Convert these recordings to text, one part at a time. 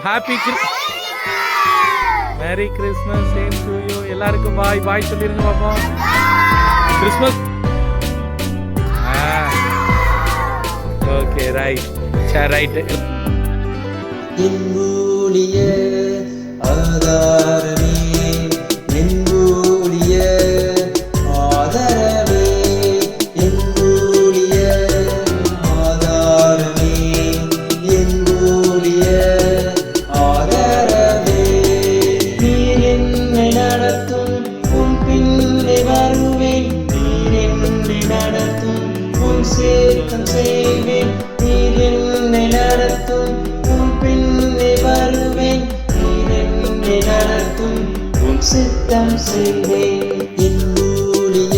Happy merry Christmas same to you. எல்லாருக்கும் பாய் பாய் சொல்லிருங்க பாப்போம். கிறிஸ்மஸ் ஓகே ரைட் சரி ரைட்டு. எங்கூலிய ஆதாரமே எங்கூலிய ஆதரவே எங்கூலிய ஆதாரமே எங்கூலிய ஆதரவே நீர் என்னை நடத்தும் உன் பின்னே வருவேன் நீர் என்னை நடத்தும் உன் சேர்க்கம் செய்வேன் நீர் என்னை நடத்தும் உன் பின்னே வருவேன் நீர் என்னை நடத்தும் உன் சித்தம் செய்வேன். எங்கூலிய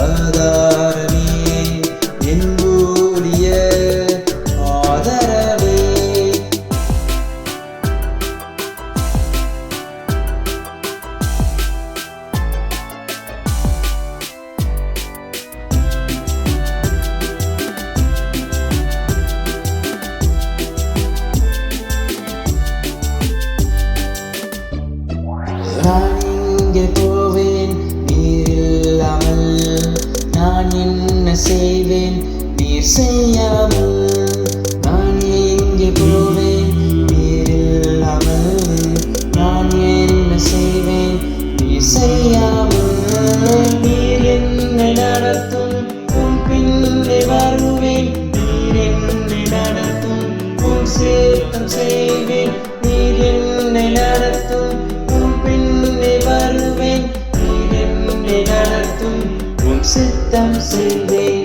ஆதாரமே எங்கூலிய ஆதரவே நான் இங்கே போவேன் நீர் இல்லாமல் நான் என்ன செய்வேன் நீர் செய்யாமல் நான் இங்கே போவேன் நீர் இல்லாமல் நான் என்ன செய்வேன் நீர் செய்யாமல் நீர் என்னை நடத்தும் உன் பின்னே வருவேன் நீர் என்னை நடத்தும் உன் சேர்த்தம் செய்வேன் நீர் என்னை நடத்தும் பின்னே வருவேன் நீர் என்னை நடத்தும் உன் சித்தம் செய்வேன்.